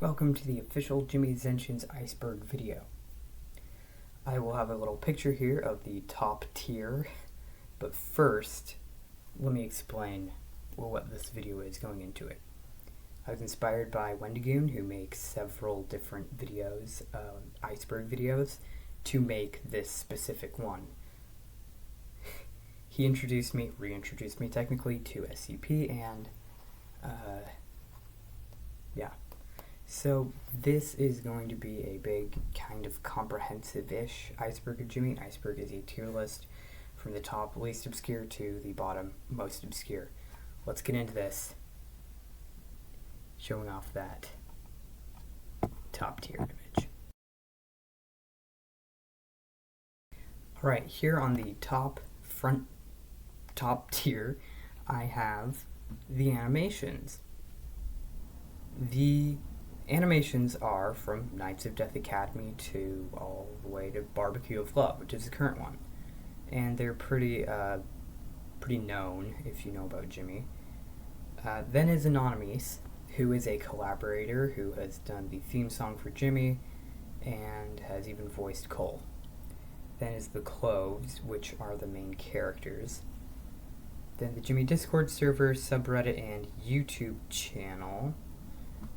Welcome to the official Jimmy Zenshin's Iceberg video. I will have a little picture here of the top tier, but first, let me explain what this video is going into it. I was inspired by Wendigoon, who makes several different videos, Iceberg videos, to make this specific one. He reintroduced me technically to SCP, and yeah. So this is going to be a big, kind of comprehensive-ish Iceberg of Jimmy. Iceberg is a tier list from the top least obscure to the bottom most obscure. Let's get into this, showing off that top tier image. Alright, here on the top tier, I have the animations. The animations are from Knights of Death Academy to all the way to Barbecue of Love, which is the current one. And they're pretty known if you know about Jimmy. Then is Anonymous, who is a collaborator who has done the theme song for Jimmy and has even voiced Cole. Then is the Cloves, which are the main characters. Then the Jimmy Discord server, subreddit, and YouTube channel,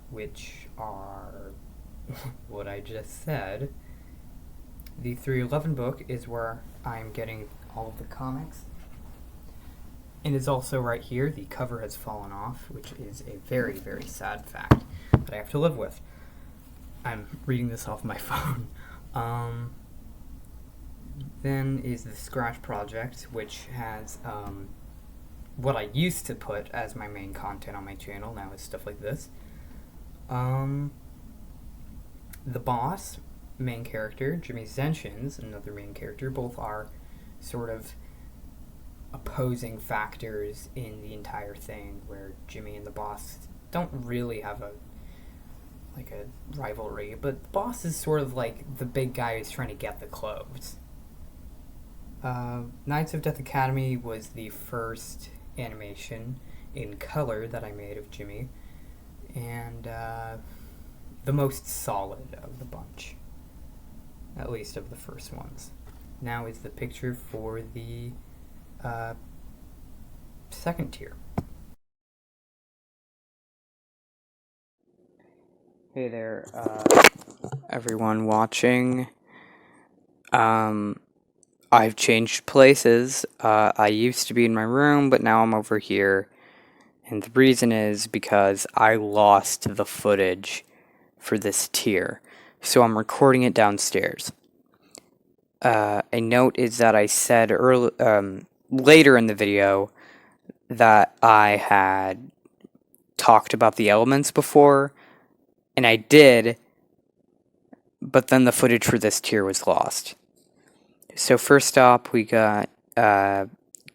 which are what I just said. The 311 book is where I'm getting all of the comics. And it's also right here. The cover has fallen off, which is a very, very sad fact that I have to live with. I'm reading this off my phone. Then is the Scratch Project, which has what I used to put as my main content on my channel. Now it's stuff like this. The boss, main character, Jimmy Zenshin's another main character. Both are sort of opposing factors in the entire thing, where Jimmy and the boss don't really have a rivalry, but the boss is sort of like the big guy who's trying to get the clothes. Knights of Death Academy was the first animation in color that I made of Jimmy, and the most solid of the bunch, at least of the first ones. Now is the picture for the second tier. Hey there, everyone watching. I've changed places. I used to be in my room, but now I'm over here. And the reason is because I lost the footage for this tier, so I'm recording it downstairs. A note is that I said later in the video that I had talked about the elements before, and I did, but then the footage for this tier was lost. So first up, we got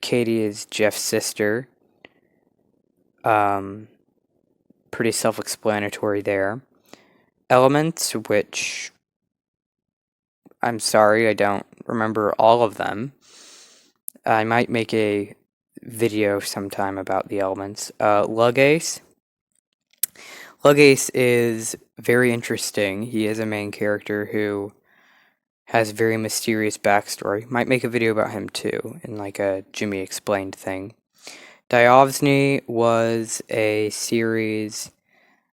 Katie is Jeff's sister. Pretty self-explanatory there. Elements, which I'm sorry, I don't remember all of them. I might make a video sometime about the elements. Lugace. Lugace is very interesting. He is a main character who has a very mysterious backstory. Might make a video about him too, in like a Jimmy Explained thing. Diovsny was a series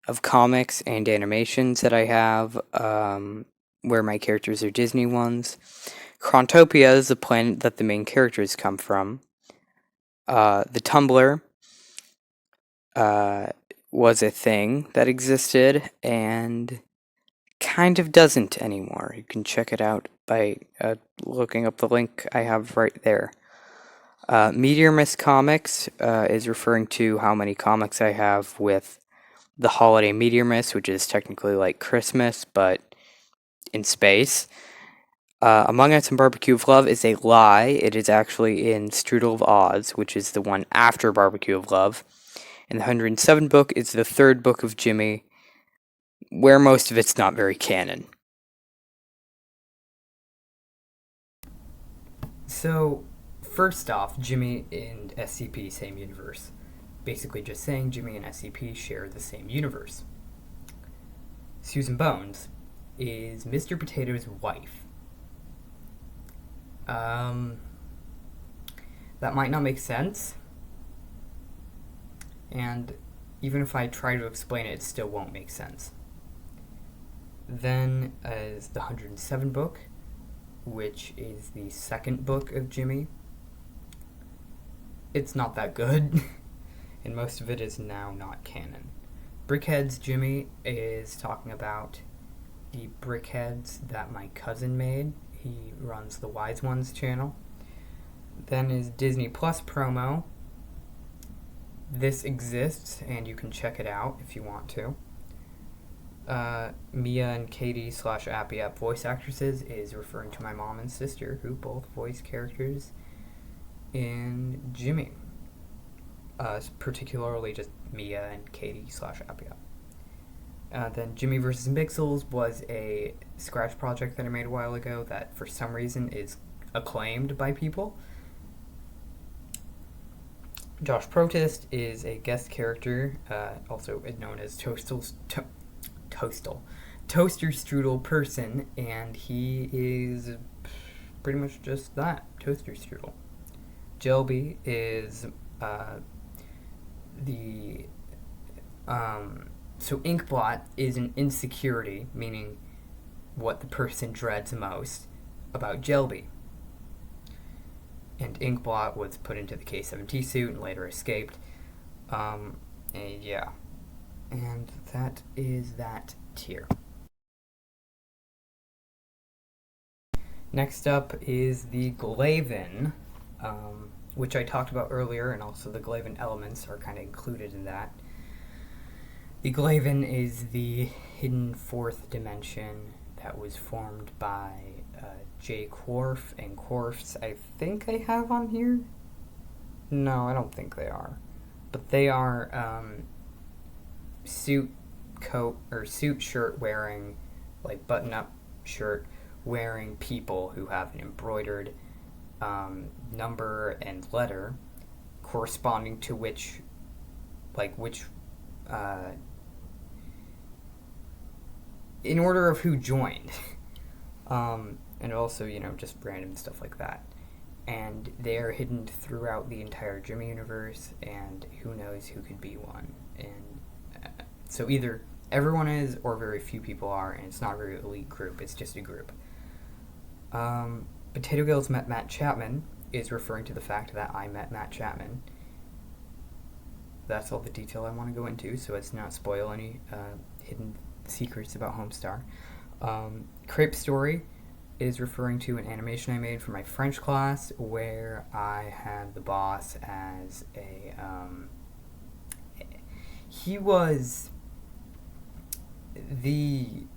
of comics and animations that I have, where my characters are Disney ones. Chrontopia is the planet that the main characters come from. The Tumblr was a thing that existed and kind of doesn't anymore. You can check it out by looking up the link I have right there. Meteor Mist Comics is referring to how many comics I have with the holiday Meteor Mist, which is technically like Christmas, but in space. Among Us and Barbecue of Love is a lie. It is actually in Strudel of Oz, which is the one after Barbecue of Love. And the 107 book is the third book of Jimmy, where most of it's not very canon. So, first off, Jimmy and SCP, same universe. Basically just saying Jimmy and SCP share the same universe. Susan Bones is Mr. Potato's wife. That might not make sense, and even if I try to explain it, it still won't make sense. Then is the 107 book, which is the second book of Jimmy. It's not that good, and most of it is now not canon. Brickheads Jimmy is talking about the brickheads that my cousin made. He runs the Wise Ones channel. Then is Disney Plus promo. This exists, and you can check it out if you want to. Mia and Katie / Appy App voice actresses is referring to my mom and sister, who both voice characters in Jimmy. Particularly just Mia and Katie / Appy App. Then Jimmy vs. Mixels was a Scratch project that I made a while ago that for some reason is acclaimed by people. Josh Protest is a guest character, also known as Toaster Strudel person, and he is pretty much just that, Toaster Strudel. Jelby is so Inkblot is an insecurity, meaning what the person dreads most about Jelby. And Inkblot was put into the K-17 suit and later escaped. And that is that tier. Next up is the Glaven, which I talked about earlier, and also the Glaven elements are kind of included in that. The Glaven is the hidden fourth dimension that was formed by J. Quarf and Quarfs. I think I have on here? No, I don't think they are. But they are suit shirt wearing, like button-up shirt wearing people who have an embroidered number and letter corresponding to which in order of who joined. And also, just random stuff like that. And they are hidden throughout the entire Jimmy universe, and who knows who could be one. And so either everyone is, or very few people are, and it's not a very elite group, it's just a group. Potato Girls met Matt Chapman is referring to the fact that I met Matt Chapman. That's all the detail I want to go into, so as to not spoil any hidden secrets about Homestar. Crepe Story is referring to an animation I made for my French class where I had the boss as a he was the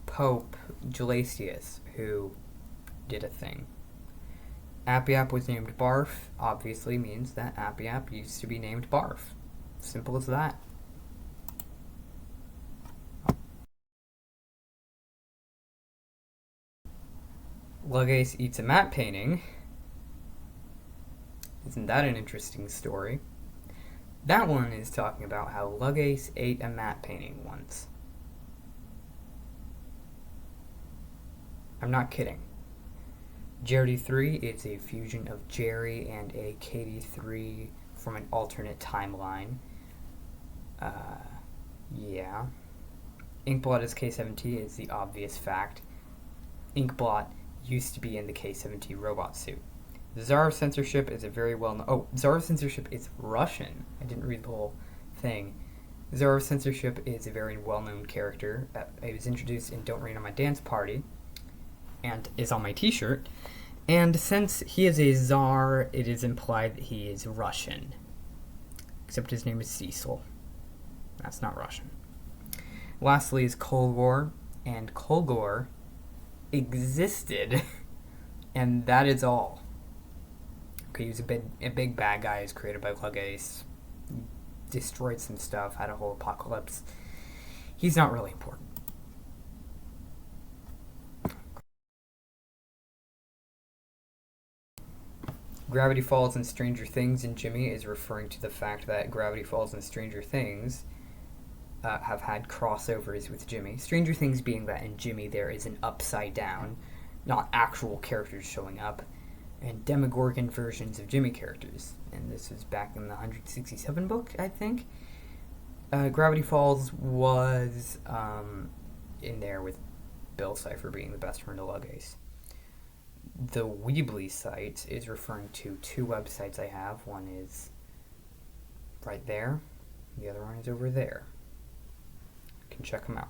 Pope Gelasius who did a thing. Appy App was named Barf, obviously means that Appy App used to be named Barf. Simple as that. Lugace eats a matte painting. Isn't that an interesting story? That one is talking about how Lugace ate a matte painting once. I'm not kidding. Jerry 3 is a fusion of Jerry and a Katie 3 from an alternate timeline. Inkblot is K-17 is the obvious fact. Inkblot used to be in the K-17 robot suit. The Czar of Censorship is a very well-known... Czar of Censorship is Russian. I didn't read the whole thing. The Czar of Censorship is a very well-known character. He was introduced in Don't Rain on My Dance Party and is on my t-shirt. And since he is a Tsar, it is implied that he is Russian. Except his name is Cecil. That's not Russian. Lastly is Kolgor, and Kolgor existed, and that is all. Okay, he was a big bad guy. He was created by Lugace, destroyed some stuff, had a whole apocalypse. He's not really important. Gravity Falls in Stranger Things in Jimmy is referring to the fact that Gravity Falls in Stranger Things have had crossovers with Jimmy. Stranger Things being that in Jimmy there is an upside down, not actual characters showing up, and Demogorgon versions of Jimmy characters. And this was back in the 167 book, I think. Gravity Falls was in there with Bill Cipher being the best friend of Lugace. The Weebly site is referring to two websites I have. One is right there. The other one is over there. You can check them out.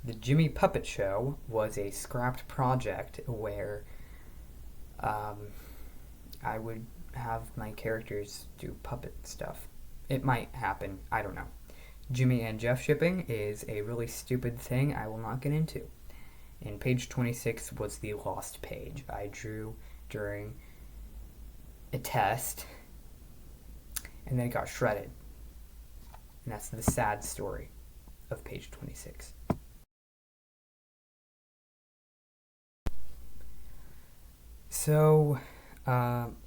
The Jimmy Puppet Show was a scrapped project where I would have my characters do puppet stuff. It might happen. I don't know. Jimmy and Jeff shipping is a really stupid thing I will not get into. And page 26 was the lost page I drew during a test, and then it got shredded. And that's the sad story of page 26. So,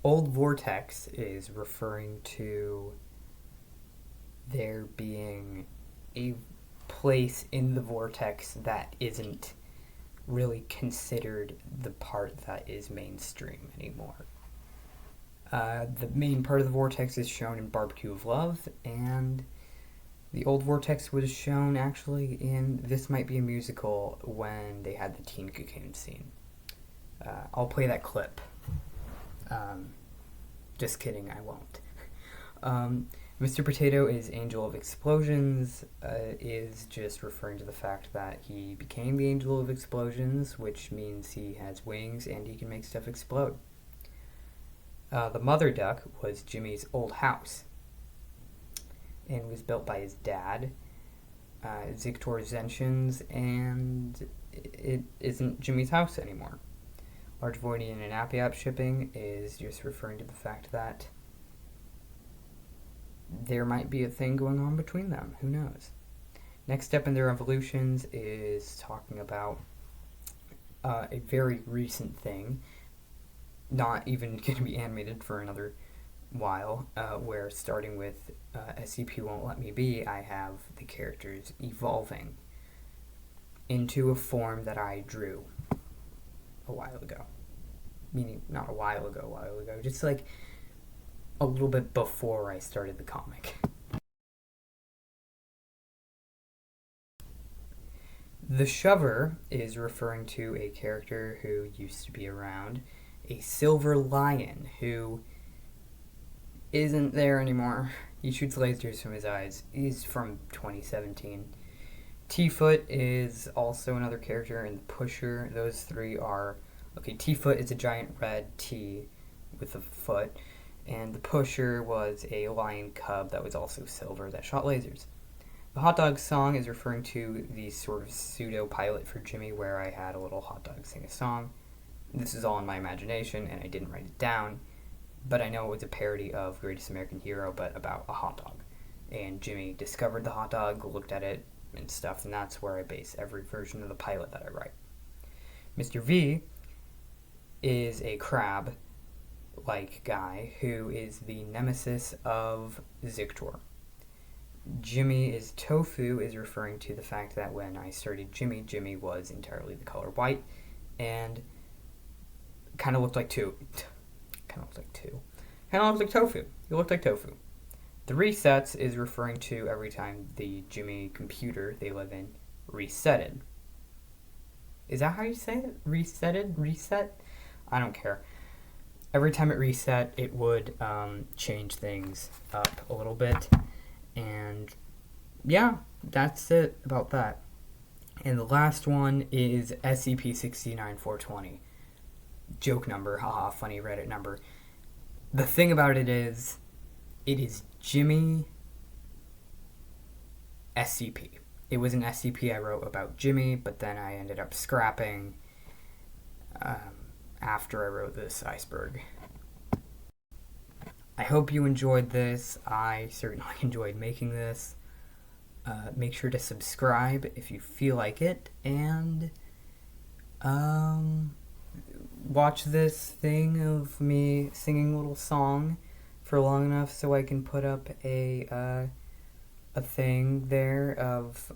Old Vortex is referring to there being a place in the vortex that isn't really considered the part that is mainstream anymore. The main part of the vortex is shown in Barbecue of Love, and the old vortex was shown actually in This Might Be a Musical when they had the teen cocoon scene. I'll play that clip. Just kidding, I won't. Mr. Potato is Angel of Explosions, is just referring to the fact that he became the Angel of Explosions, which means he has wings and he can make stuff explode. The Mother Duck was Jimmy's old house and was built by his dad, Zictor Zenshin's, and it isn't Jimmy's house anymore. Large Voidian and Appy App shipping is just referring to the fact that there might be a thing going on between them. Who knows? Next step in their evolutions is talking about a very recent thing, not even going to be animated for another while, where starting with SCP Won't Let Me Be, I have the characters evolving into a form that I drew a while ago. Meaning, not a while ago, just like a little bit before I started the comic. The Shover is referring to a character who used to be around, a silver lion who isn't there anymore. He shoots lasers from his eyes. He's from 2017. T-Foot is also another character, and the Pusher. Those three are... Okay, T-Foot is a giant red T with a foot, and the Pusher was a lion cub that was also silver that shot lasers. The Hot Dog song is referring to the sort of pseudo-pilot for Jimmy where I had a little hot dog sing a song. This is all in my imagination, and I didn't write it down, but I know it was a parody of Greatest American Hero, but about a hot dog. And Jimmy discovered the hot dog, looked at it, and stuff, and that's where I base every version of the pilot that I write. Mr. V is a crab-like guy who is the nemesis of Zictor. Jimmy is Tofu is referring to the fact that when I started Jimmy was entirely the color white and kind of looked like Tofu. He looked like Tofu. The Resets is referring to every time the Jimmy computer they live in resetted. Is that how you say it? Reset? I don't care. Every time it reset, it would change things up a little bit. And yeah, that's it about that. And the last one is SCP-69420. Joke number, haha, funny Reddit number. The thing about it is Jimmy SCP. It was an SCP I wrote about Jimmy, but then I ended up scrapping after I wrote this Iceberg. I hope you enjoyed this. I certainly enjoyed making this. Make sure to subscribe if you feel like it, and watch this thing of me singing a little song for long enough so I can put up a a thing there of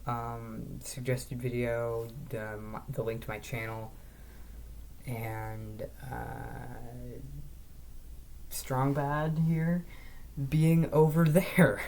suggested video, the link to my channel, and Strong Bad here being over there.